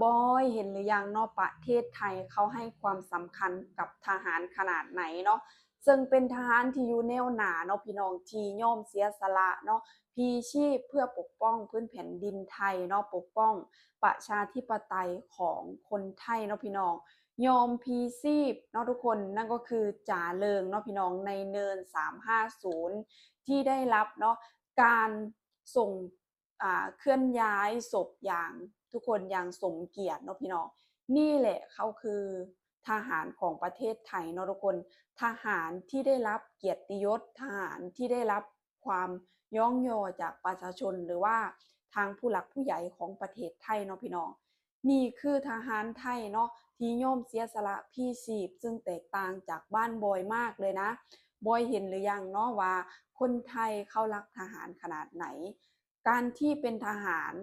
บอยเห็นหรือยังเนาะประเทศไทยเขาให้ความสำคัญกับทหารขนาดไหนเนาะซึ่งเป็นทหารที่อยู่แนวหน้าเนาะพี่น้องที่ยอมเสียสละเนาะพลีชีพเพื่อปกป้องพื้นแผ่นดินไทยเนาะปกป้องประชาธิปไตยของคนไทยเนาะพี่น้องยอมพลีชีพเนาะทุกคนนั่นก็คือจ่าเริงเนาะพี่น้องในเนิน350ที่ได้รับเนาะการส่งเคลื่อนย้ายศพอย่างทุกคนอย่างสมเกียรติเนาะพี่น้องนี่แหละเขาคือทหารของประเทศไทยเนาะทุกคนทหารที่ได้รับเกียรติยศทหารที่ได้รับความย่องยอจากประชาชนหรือว่าทางผู้หลักผู้ใหญ่ของประเทศไทยเนาะพี่น้องนี่คือทหารไทยเนาะที่ย่อมเสียสละพี่ชีพซึ่งแตกต่างจากบ้านบอยมากเลยนะบอยเห็นหรือยังเนาะว่าคนไทยเขารักทหารขนาดไหน การที่เป็นทหาร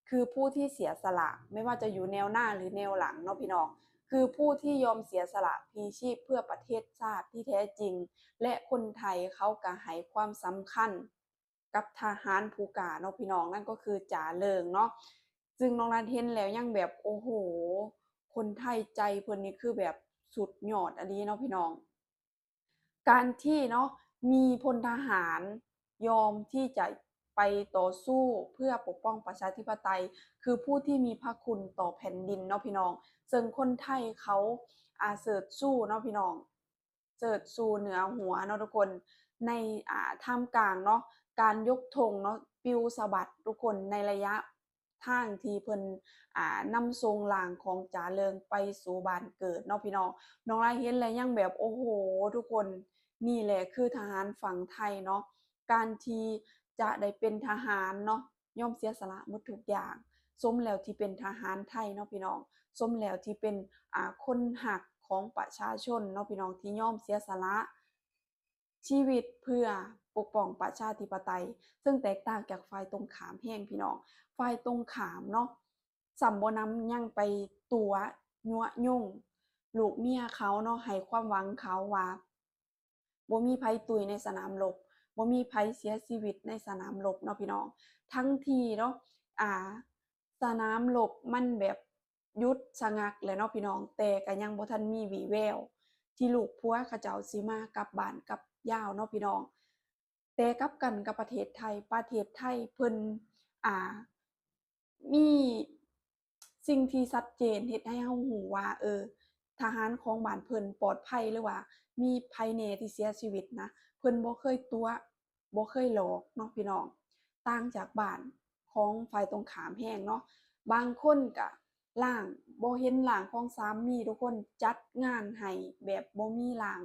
คือผู้ที่เสียสละไม่ว่าจะอยู่แนวหน้าหรือแนวหลังเนาะพี่น้องคือผู้ที่ยอมเสียสละพลีชีพเพื่อประเทศชาติที่แท้จริงและคนไทยเขาก็ให้ความสำคัญกับทหารผู้กล้าเนาะพี่น้องนั่นก็คือจ่าเริงเนาะซึ่งน้องรันเห็นแล้วยังแบบโอ้โหคนไทยใจเพิ่นนี่คือแบบสุดยอดอันนี้เนาะพี่น้อง การที่เนาะมีพลทหารยอมที่จะไปต่อสู้เพื่อปกป้องประชาธิปไตยคือผู้ที่มีพระคุณต่อแผ่นดินเนาะพี่น้องซึ่งคนไทยเขาเสิร์ชสู้เนาะพี่น้องเสิร์ชสู้เหนือหัวเนาะทุกคนในท่ามกลางเนาะการยกธงเนาะปิวสะบัดทุกคนในระยะทางที่เพิ่นนำทรงหลางของจ๋าเริงไปสู่บ้านเกิดเนาะพี่น้องน้องลายเห็นแล้วยังแบบโอ้โหทุกคน นี่แหละคือทหารฝั่งไทยเนาะการที่จะได้เป็นทหารเนาะย่อมเสียสละหมดทุกอย่างสมแล้วที่เป็นทหารไทยเนาะพี่น้องสมแล้วที่เป็นคนหักของประชาชนเนาะพี่น้องที่ย่อมเสียสละชีวิตเพื่อปกป้องประชาธิปไตยซึ่งแตกต่างจากฝ่ายตรงข้ามแห้งพี่น้องฝ่ายตรงข้ามเนาะสำบ่นำยังไปตัวยั่วยุลูกเมียเขาเนาะให้ความหวังเขาว่า บ่มีไผตุยในสนามรบบ่มีไผเสียชีวิตในสนามรบเนาะพี่น้องทั้งที่เนาะอ่าสนามรบมันแบบหยุดชะงักแล้วเนาะพี่น้องแต่ก็ยังบ่ทันมีวี่แววที่ลูกผัวเขาเจ้าสิมากลับบ้านกลับยาวเนาะพี่น้องแต่กลับกันกับประเทศไทยเพิ่นอ่ามีสิ่งที่ชัดเจนเฮ็ดให้เรารู้ว่าทหารของบ้านเพิ่นปลอดภัยหรือว่า มีไผแหน่ที่เสียชีวิตนะเพิ่นบ่เคยตัวบ่เคยหลอกเนาะพี่น้องต่างจากบ้านของฝ่ายตรงข้ามแรงเนาะบางคนก็ร่างบ่เห็นร่างของสามีทุกคนจัดงานให้แบบบ่มีร่าง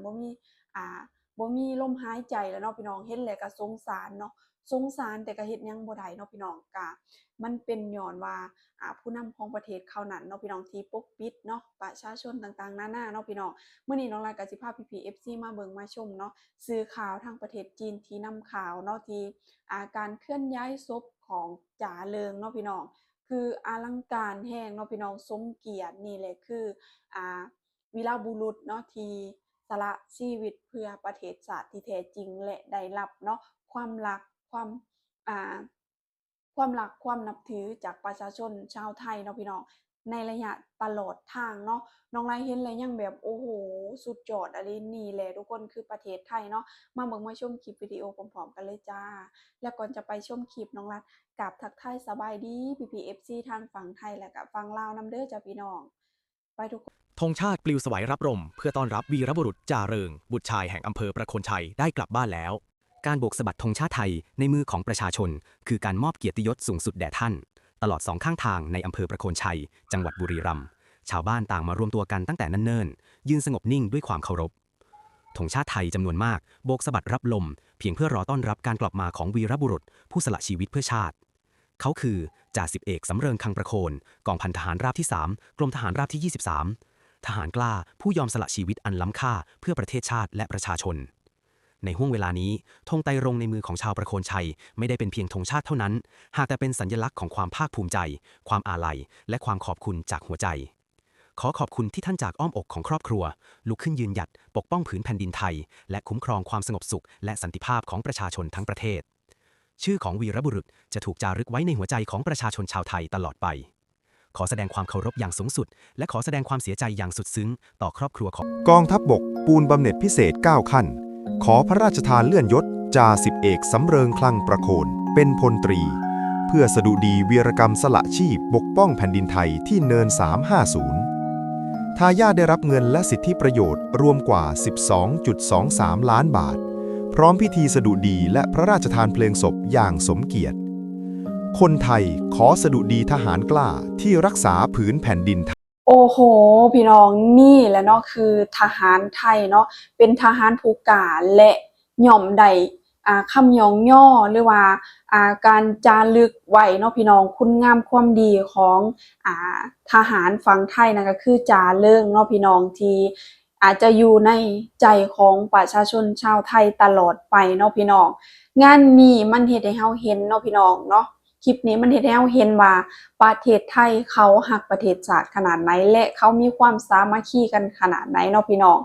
อ่าบ่มีลมหายใจแล้วเนาะพี่น้องเห็นแล้วก็สงสารเนาะสงสารแต่ก็เฮ็ดหยังบ่ได้เนาะพี่น้องก็มันเป็นย้อนว่าผู้นำของประเทศเขานั้นเนาะพี่น้องที่ปกปิดเนาะประชาชนต่างๆนานาเนาะพี่น้อง เมื่อนี้น้องรายกสิภาพพีพีเอฟซีมาเบิงมาชมเนาะสื่อข่าวทางประเทศจีนที่นำข่าวเนาะที่การเคลื่อนย้ายศพของจ๋าเริงเนาะพี่น้องคืออลังการแห้งเนาะพี่น้องสมเกียรตินี่แหละคืออ่าวีรบุรุษเนาะที่สละชีวิตเพื่อประเทศชาติที่แท้จริงและได้รับเนาะความรักความอ่าความรักความนับถือจากประชาชนชาวไทยเนาะพี่น้องในระยะตลอดทางเนาะ น้องไลเห็นแล้วยังแบบโอ้โหสุดยอดอะไรนี่แหละทุกคนคือประเทศไทยเนาะมาเบิ่งมาชมคลิปวิดีโอพร้อมๆกันเลยจ้าแล้วก่อนจะไปชมคลิปน้องรัดกับทักทายสบายดีพีพีเอฟซีทางฝั่งไทยและกับฝั่งลาวนำเด้อจ้าพี่น้องไปทุกคนธงชาติปลิวสวัยรับลมเพื่อต้อนรับวีรบุรุษจ่าเริงบุตรชายแห่งอำเภอประโคนชัยได้กลับบ้านแล้วการโบกสะบัดธงชาติไทยในมือของประชาชนคือการมอบเกียรติยศสูงสุดแด่ท่านตลอดสองข้างทางในอำเภอประโคนชัยจังหวัดบุรีรัมย์ชาวบ้านต่างมารวมตัวกันตั้งแต่เนิ่นๆยืนสงบนิ่งด้วยความเคารพธงชาติไทยจำนวนมากโบกสะบัดรับลมเพียงเพื่อรอต้อนรับการกลับมาของวีรบุรุษผู้สละชีวิตเพื่อชาติเขาคือจ่าสิบเอกสำเริงคังประโคนกองพันทหารราบที่3กรมทหารราบที่23ทหารกล้าผู้ยอมสละชีวิตอันล้ำค่าเพื่อประเทศชาติและประชาชนในห้วงเวลานี้ธงไตรรงในมือของชาวประโคนชัยไม่ได้เป็นเพียงธงชาติเท่านั้นหากแต่เป็นสัญลักษณ์ของความภาคภูมิใจความอาลัยและความขอบคุณจากหัวใจขอขอบคุณที่ท่านจากอ้อมอกของครอบครัวลุกขึ้นยืนหยัดปกป้องผืนแผ่นดินไทยและคุ้มครองความสงบสุขและสันติภาพของประชาชนทั้งประเทศชื่อของวีรบุรุษจะถูกจารึกไว้ในหัวใจของประชาชนชาวไทยตลอดไป ขอแสดงความเคารพอย่างสูงสุดและขอแสดงความเสียใจอย่างสุดซึ้งต่อครอบครัวของกองทัพบกปูนบำเหน็จพิเศษ 9 ขั้น ขอพระราชทานเลื่อนยศจ่าสิบเอกสำเริงคลังประโคนเป็นพลตรี เพื่อสดุดีวีรกรรมสละชีพปกป้องแผ่นดินไทยที่เนิน 350 ทายาทได้รับเงินและสิทธิประโยชน์รวมกว่า 12.23 ล้านบาท พร้อมพิธีสดุดีและพระราชทานเพลงศพอย่างสมเกียรติ คนไทยขอสดุดีทหารกล้าที่รักษาผืนแผ่นดิน โอ้โห พี่น้องนี่แหละเนาะคือทหารไทยเนาะเป็นทหารผู้กล้าและย่อมได้คำย่องย่อหรือว่าการจารึกไว้เนาะพี่น้องคุณงามความดีของทหารฝั่งไทยนั่นก็คือจาเริงเนาะพี่น้องที่อาจจะอยู่ในใจของประชาชนชาวไทยตลอดไปเนาะพี่น้องงานนี้มันเฮ็ดให้เฮาเห็นเนาะพี่น้องเนาะคลิปนี้มันเฮ็ดให้เฮาเห็นว่าประเทศไทยเขารักประเทศชาติขนาดไหนและเขามีความสามัคคีกันขนาดไหนเนาะพี่น้อง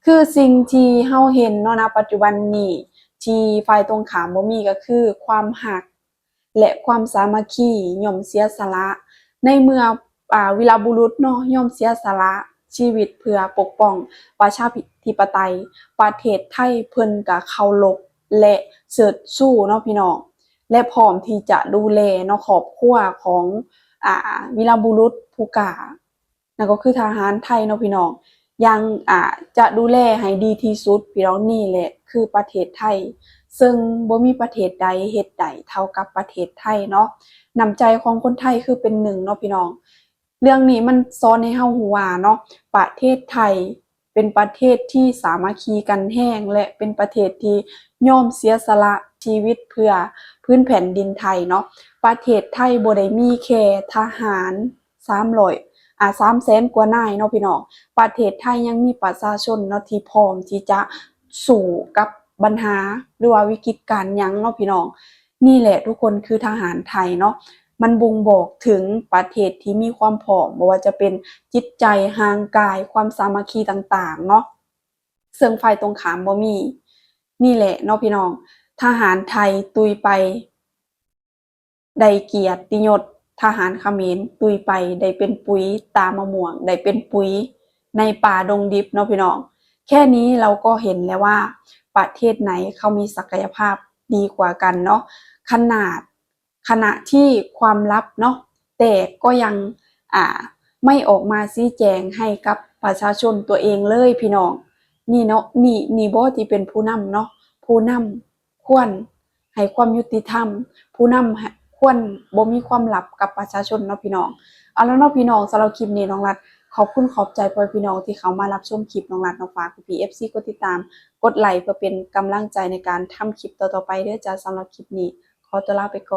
คือสิ่งที่เฮาเห็นเนาะณปัจจุบันนี้ที่ฝ่ายตรงข้ามบ่มีก็คือความรักและความสามัคคียอมเสียสละในเมื่อวีรบุรุษเนาะยอมเสียสละชีวิตเพื่อปกป้องประชาธิปไตยประเทศไทยเพิ่นก็เคารพและเชิดชูเนาะพี่น้องและพร้อมที่จะดูแลเนาะครอบครัวของวีรบุรุษผู้กล้านั่นก็คือทหารไทยเนาะพี่น้องยังจะดูแลให้ดีที่สุดพี่น้องนี่แหละคือประเทศไทยซึ่งบ่มีประเทศใดเฮ็ดได้เท่ากับประเทศไทยเนาะน้ำใจของคนไทยคือเป็นหนึ่งเนาะพี่น้องเรื่องนี้มันสอนให้เฮารู้ว่าเนาะประเทศไทยเป็นประเทศที่สามัคคีกันแรงและเป็นประเทศที่ยอมเสียสละชีวิตเพื่อพื้นแผ่นดินไทยเนาะประเทศไทยบ่ได้มีแค่ทหาร300 300,000 กว่านายเนาะพี่น้องประเทศไทยยังมีประชาชนเนาะที่พร้อมที่จะสู้กับปัญหาหรือว่าวิกฤตการณ์หยังเนาะพี่น้องนี่แหละทุกคนคือทหารไทยเนาะมันบ่งบอกถึงประเทศที่มีความพร้อมบ่ว่าจะเป็นจิตใจร่างกายความสามัคคีต่างๆเนาะซึ่งฝ่ายตรงข้ามบ่มีนี่แหละเนาะพี่น้องทหารไทยตุยไปได้เกียรติยศทหารเขมรตุยไปได้เป็นปุ๋ยตามะม่วงได้เป็นปุ๋ยในป่าดงดิบเนาะพี่น้องแค่นี้เราก็เห็นแล้วว่าประเทศไหนเขามีศักยภาพดีกว่ากันเนาะขณะที่ความลับเนาะแต่ก็ยังไม่ออกมาชี้แจงให้กับประชาชนตัวเองเลยพี่น้องนี่เนาะนี่บ่ที่เป็นผู้นำเนาะผู้นำควรให้ความยุติธรรมผู้นำควรบ่มีความลับกับประชาชนเนาะพี่น้องเอาแล้วเนาะพี่น้องสำหรับคลิปนี้น้องรัฐขอบคุณขอบใจพ่อพี่น้องที่เขามารับชมคลิปน้องรัฐน้องฝากพี่ FC กดติดตามกดไลค์เพื่อเป็นกำลังใจในการทำคลิปต่อๆไปเด้อจ้าสำหรับคลิปนี้ขอตัวลาไปก่อน